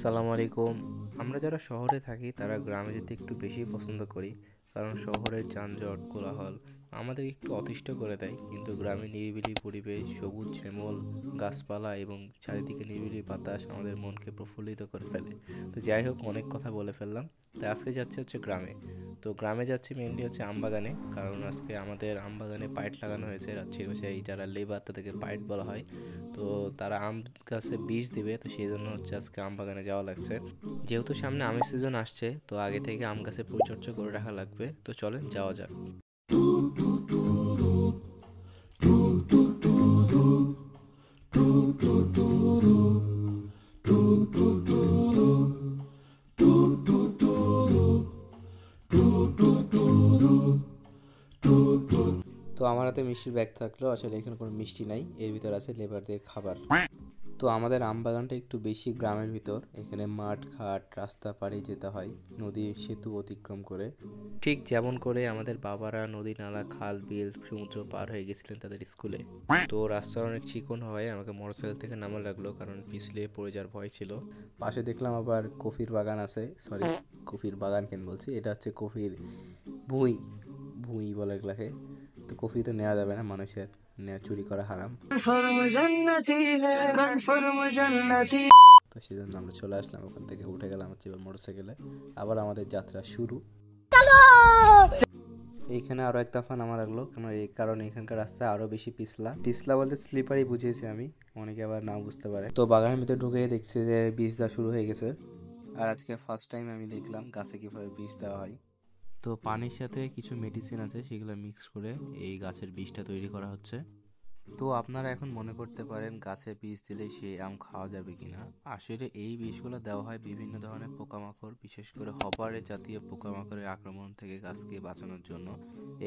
আসসালামু আলাইকুম। আমরা যারা শহরে থাকি তারা গ্রামে যেতে একটু বেশি পছন্দ করি, কারণ শহরের যানজট কোলাহল আমাদের একটু অতিষ্ঠ করে দেয়। কিন্তু গ্রামে নিরিবিলি পরিবেশ, সবুজ শ্যামল গাছপালা এবং চারিদিকে নিরিবিলি বাতাস আমাদের মনকে প্রফুল্লিত করে ফেলে। তো যাই হোক, অনেক কথা বলে ফেললাম। তাই আজকে যাচ্ছে হচ্ছে গ্রামে। তো গ্রামে যাচ্ছি মেনলি হচ্ছে আমবাগানে, কারণ আজকে আমাদের আমবাগানে পাইট লাগানো হয়েছে। রাজশাহী ভাষায় যারা লেবার তাদেরকে পাইট বলা হয়। তো তারা আম গাছে বীজ দিবে, তো সেই জন্য হচ্ছে আজকে আম বাগানে যাওয়া লাগছে। যেহেতু সামনে আমের সিজন আসছে, তো আগে থেকে আম গাছে পরিচর্যা করে রাখা লাগবে। তো চলেন যাওয়া যাক। তো আমার হাতে মিষ্টির ব্যাগ থাকলেও আসলে এখানে কোনো মিষ্টি নাই, এর ভিতর আছে লেবারদের খাবার। তো আমাদের আম বাগানটা একটু বেশি গ্রামের ভিতর। এখানে মাঠ ঘাট রাস্তা পাড়ি যেতে হয়, নদী সেতু অতিক্রম করে, ঠিক যেমন করে আমাদের বাবারা নদী নালা খাল বিল সমুদ্র পার হয়ে গেছিলেন তাদের স্কুলে। তো রাস্তা অনেক চিকন হয়, আমাকে মোটরসাইকেল থেকে নামা লাগলো, কারণ পিছলে পড়ে যাওয়ার ভয় ছিল। পাশে দেখলাম আবার কফির বাগান আছে, সরি কফির বাগান কেন বলছি, এটা হচ্ছে কফির ভুঁই, ভুঁই বলে এগুলাকে। তো কফি তো নেওয়া যাবে না, মানুষের নেওয়া চুরি করা হারাম। তো সেই জন্য আমরা চলে আসলাম, ওখান থেকে উঠে গেলাম হচ্ছে মোটরসাইকেলে। আবার আমাদের যাত্রা শুরু। এইখানে আরো এক দফা নামা লাগলো, কারণ এখানকার রাস্তা আরো বেশি পিছলা। পিছলা বলতে স্লিপারই বুঝিয়েছি আমি, অনেকে আবার নাও বুঝতে পারে। তো বাগানের ভিতরে ঢুকে দেখছি যে বীজ দেওয়া শুরু হয়ে গেছে। আর আজকে ফার্স্ট টাইম আমি দেখলাম গাছে কিভাবে বীজ দেওয়া হয়। তো পানির সাথে কিছু মেডিসিন আছে, সেগুলো মিক্স করে এই গাছের বীজটা তৈরি করা হচ্ছে। তো আপনারা এখন মনে করতে পারেন গাছে বীজ দিলে সেই আম খাওয়া যাবে কিনা। আসলে এই বীজগুলো দেওয়া হয় বিভিন্ন ধরনের পোকামাকড়, বিশেষ করে হপারে জাতীয় পোকামাকড়ের আক্রমণ থেকে গাছকে বাঁচানোর জন্য।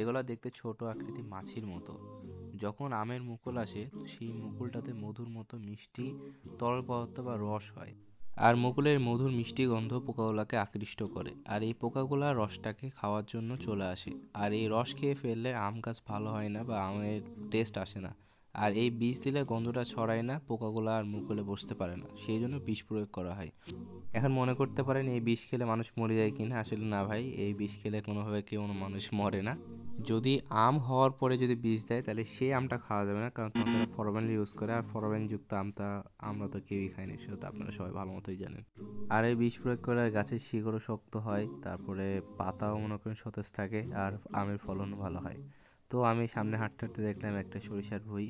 এগুলো দেখতে ছোট আকৃতি মাছির মতো। যখন আমের মুকুল আসে, সেই মুকুলটাতে মধুর মতো মিষ্টি তরল পদার্থ বা রস হয়। আর মুকুলের মধুর মিষ্টি গন্ধ পোকাগুলোকে আকৃষ্ট করে, আর এই পোকাগুলা রসটাকে খাওয়ার জন্য চলে আসে। আর এই রস খেয়ে ফেললে আম গাছ ভালো হয় না বা আমের টেস্ট আসে না। আর এই বীজ দিলে গন্ধটা ছড়ায় না, পোকাগুলো আর মুকুলে বসতে পারে না, সেই জন্য বিষ প্রয়োগ করা হয়। এখন মনে করতে পারেন এই বিষ খেলে মানুষ মরে যায় কিনা। আসলে না ভাই, এই বিষ খেলে কোনোভাবে কেউ মানুষ মরে না। যদি আম হওয়ার পরে যদি বীজ দেয় তাহলে সেই আমটা খাওয়া যাবে না, কারণ তখন তারা ফরমালিন ইউজ করে, আর ফরমালিনযুক্ত আমটা আমরা তো কেউই খাই না, সেটা তো আপনারা সবাই ভালো মতোই জানেন। আর এই বিষ প্রয়োগ করে গাছের শিকড়ও শক্ত হয়, তারপরে পাতাও মনে করেন সতেজ থাকে, আর আমের ফলনও ভালো হয়। তো আমি সামনে হাঁটতে হাঁটতে দেখলাম একটা সরিষার ভুঁই।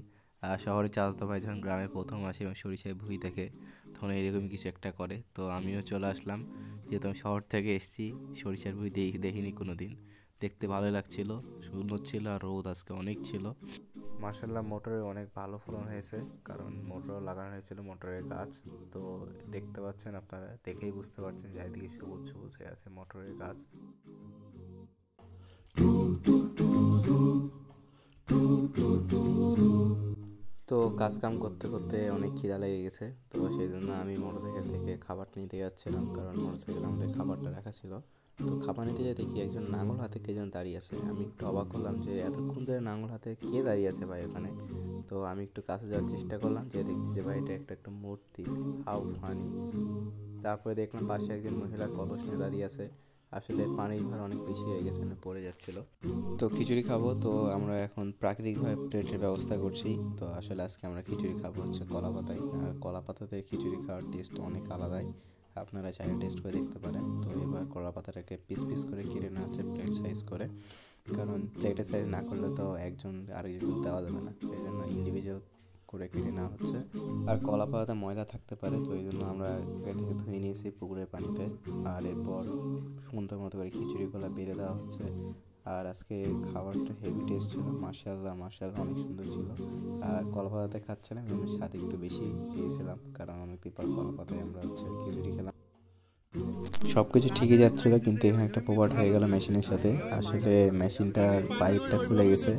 শহরে চাচাতো ভাই যখন গ্রামে প্রথম আসে এবং সরিষার ভুঁই দেখে, তখন এরকমই কিছু একটা করে। তো আমিও চলে আসলাম, যেহেতু আমি শহর থেকে এসেছি, সরিষার ভুঁই দেখিনি কোনো দিন। দেখতে ভালোই লাগছিল, সুন্দর ছিল, আর রোদ আজকে অনেক ছিল। মার্শাল্লাহ মোটরে অনেক ভালো ফলন হয়েছে, কারণ মোটরও লাগানো হয়েছিল, মোটরের গাছ। তো দেখতে পাচ্ছেন, আপনারা দেখেই বুঝতে পারছেন যে এদিকে সবুজ সবুজ হয়ে আছে মোটরের গাছ। তো কাজ কাম করতে করতে অনেক খিদা লেগে গেছে, তো সেই জন্য আমি মোটরসাইকেল থেকে খাবার নিতে যাচ্ছিলাম, কারণ মোটরসাইকেলে আমাদের খাবারটা রাখা ছিল। তো খাবার নিতে যেয়ে দেখি একজন নাঙল হাতে কে যেন দাঁড়িয়ে আছে। আমি একটু অবাক হলাম যে এতক্ষণ ধরে নাঙল হাতে কে দাঁড়িয়ে আছে ভাই ওখানে। তো আমি একটু কাছে যাওয়ার চেষ্টা করলাম, যে দেখছি যে ভাই এটা একটা মূর্তি। How funny. তারপরে দেখলাম পাশে একজন মহিলা কলস নিয়ে দাঁড়িয়ে আছে। আসলে পানির ভার অনেক বেশি হয়ে গেছে, না পড়ে যাচ্ছিল। তো খিচুড়ি খাবো, তো আমরা এখন প্রাকৃতিকভাবে প্লেটের ব্যবস্থা করছি। তো আসলে আজকে আমরা খিচুড়ি খাবো হচ্ছে কলা পাতায়, আর কলা পাতাতে খিচুড়ি খাওয়ার টেস্ট অনেক আলাদাই। আপনারা চাইলে টেস্ট করে দেখতে পারেন। তো এবার কলা পাতাটাকে পিস পিস করে কেটে নেওয়া হচ্ছে প্লেট সাইজ করে, কারণ প্লেটের সাইজ না করলে তো একজন আরেকজন দেওয়া যাবে না, এই জন্য ইন্ডিভিজুয়াল করে কেটে নেওয়া হচ্ছে। আর কলা পাতাতে ময়লা থাকতে পারে, তো এই জন্য আমরা এখান থেকে ধুয়ে নিয়েছি পুকুরের পানিতে। আর এরপর সুন্দর মতো করে খিচুড়িগুলো বেড়ে দেওয়া হচ্ছে। আর আজকে খাবারটা হেভি টেস্ট ছিল, মাশাআল্লাহ মাশাআল্লাহ, অনেক সুন্দর ছিল। আর কলা পাতাতে খাচ্ছিলাম, এর স্বাদ একটু বেশি পেয়েছিলাম, কারণ অনেকদিন পর কলা পাতায় আমরা হচ্ছে খিচুড়ি খেলাম। সব কিছু ঠিকই যাচ্ছিল, কিন্তু এখানে একটা প্রবাদ হয়ে গেল মেশিনের সাথে। আসলে মেশিনটার পাইপটা খুলে গেছে,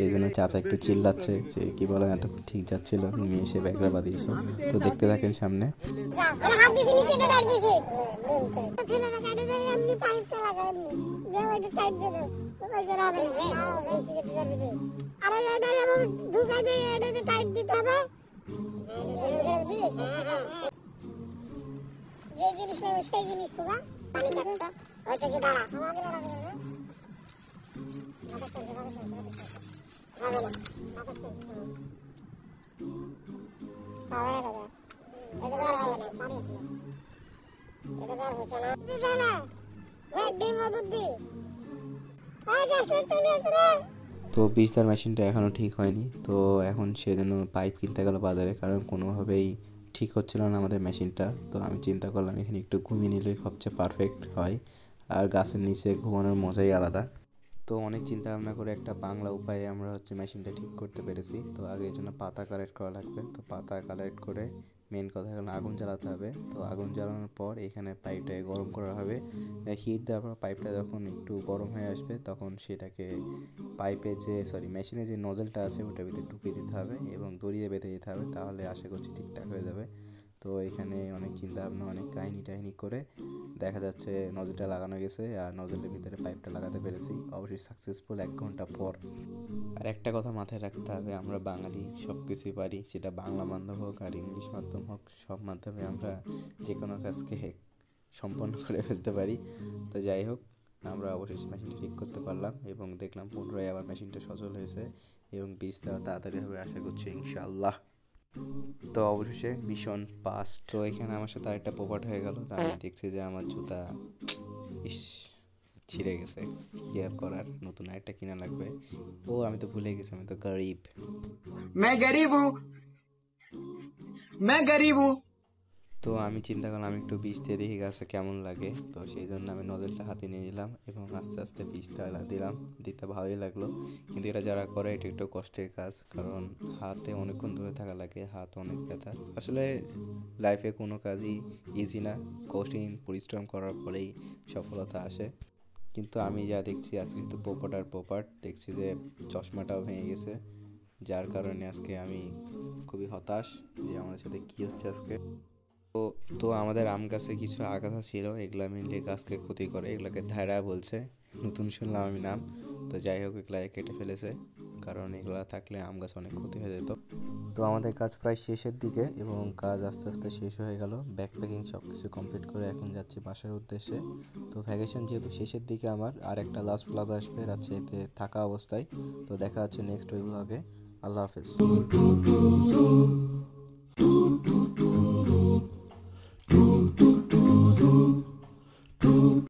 এই জন্য চাচা একটু চিল্লাচ্ছে যে কি বলেন, এতক্ষণ ঠিক যাচ্ছিল, তুমি এসে ব্যাগরা বাদিয়েছো। তো দেখতে থাকেন সামনে। যে জিনিস নেবে সেই জিনিস তো পানি কাটতো ওইটা কি দাঁড়া আমাদের দাঁড়া হবে না তো বিস্তার মেশিনটা এখনও ঠিক হয়নি, তো এখন সেজন্য পাইপ কিনতে গেল বাজারে, কারণ কোনোভাবেই ঠিক হচ্ছিল না আমাদের মেশিনটা। তো আমি চিন্তা করলাম এখানে একটু ঘুমিয়ে নিলেই সবচেয়ে পারফেক্ট হয়, আর গাছের নিচে ঘুমানোর মজাই আলাদা। তো অনেক চিন্তা ভাবনা করে একটা বাংলা উপায়ে আমরা মেশিনটা ঠিক করতে পেরেছি। তো আগে এর জন্য পাতা কালেক্ট করা লাগবে। তো পাতা কালেক্ট করে মেন কথা হলো আগুন জ্বালাতে হবে। তো আগুন জ্বালানোর পর এখানে পাইপটাকে গরম করা হবে। হিট দেওয়ার পর পাইপটা যখন একটু গরম হয়ে আসবে তখন সেটাকে মেশিনে যে নজলটা আছে ওটার ভিতরে ঢুকিয়ে দিতে হবে এবং দড়িয়ে বেঁধে দিতে হবে, তাহলে আশা করছি ঠিকঠাক হয়ে যাবে। তো এখানে অনেক চিন্তা ভাবনা অনেক কাহিনী করে দেখা যাচ্ছে নজলটা লাগানো গেছে আর নজলের ভিতরে পাইপটা লাগাতে পেরেছি অবশ্যই সাকসেসফুল 1 ঘন্টা পর। আর একটা কথা মাথায় রাখতে হবে, আমরা বাঙালি সব কিছুই পারি, সেটা বাংলা মাধ্যম হোক আর ইংলিশ মাধ্যম হোক, সব মাধ্যমে আমরা যে কোনো কাজকে সম্পন্ন করে ফেলতে পারি। তো যাই হোক, আমরা অবশ্যই মেশিনটা ঠিক করতে পারলাম এবং দেখলাম পুনরায় আবার মেশিনটা সচল হয়েছে এবং বীজ দেওয়া তাড়াতাড়ি হবে আশা করছি ইনশাআল্লাহ। তো অবশেষে মিশন পাস। তো এখানে আমার সাথে আরেকটা পোপাট হয়ে গেল। তো আমি দেখছি যে আমার জুতা ছিঁড়ে গেছে, কি আর করার, নতুন আরেকটা কিনা লাগবে। ও আমি তো ভুলে গেছি, আমি তো গরিব। मैं गरीब हूँ। তো আমি চিন্তা করলাম আমি একটু বীজ দিয়ে দেখি গাছে কেমন লাগে। তো সেই জন্য আমি নজলটা হাতে নিয়ে নিলাম এবং আস্তে আস্তে বীজটা দিলাম। দিতে ভালোই লাগলো, কিন্তু এটা যারা করে এটা একটু কষ্টের কাজ, কারণ হাতে অনেকক্ষণ ধরে থাকা লাগে, হাত অনেক ব্যথা। আসলে লাইফে কোনো কাজই ইজি না, কঠিন পরিশ্রম করার পরেই সফলতা আসে। কিন্তু আমি যা দেখছি আজকে তো পোপট দেখছি যে চশমাটাও ভেঙে গেছে, যার কারণে আজকে আমি খুবই হতাশ যে আমাদের সাথে কী হচ্ছে আজকে। তো আমাদের আম গাছে কিছু আগাছা ছিল, এগুলা মিললে গাছকে ক্ষতি করে, এগুলাকে ধায়রা বলছে, নতুন শুনলাম আমি নাম। তো যাই হোক, এগুলা কেটে ফেলেছে, কারণ এগুলা থাকলে আম গাছ অনেক ক্ষতি হয়ে যেত। তো আমাদের কাজ প্রায় শেষের দিকে এবং কাজ আস্তে আস্তে শেষ হয়ে গেল। ব্যাকপ্যাকিং সব কিছু কমপ্লিট করে এখন যাচ্ছি বাসার উদ্দেশ্যে। তো ভ্যাকেশন যেহেতু শেষের দিকে, আমার আর একটা লাস্ট ব্লগ আসবে রাজশাহীতে থাকা অবস্থায়। তো দেখা হচ্ছে নেক্সট ওই ব্লগে। আল্লাহ হাফেজ।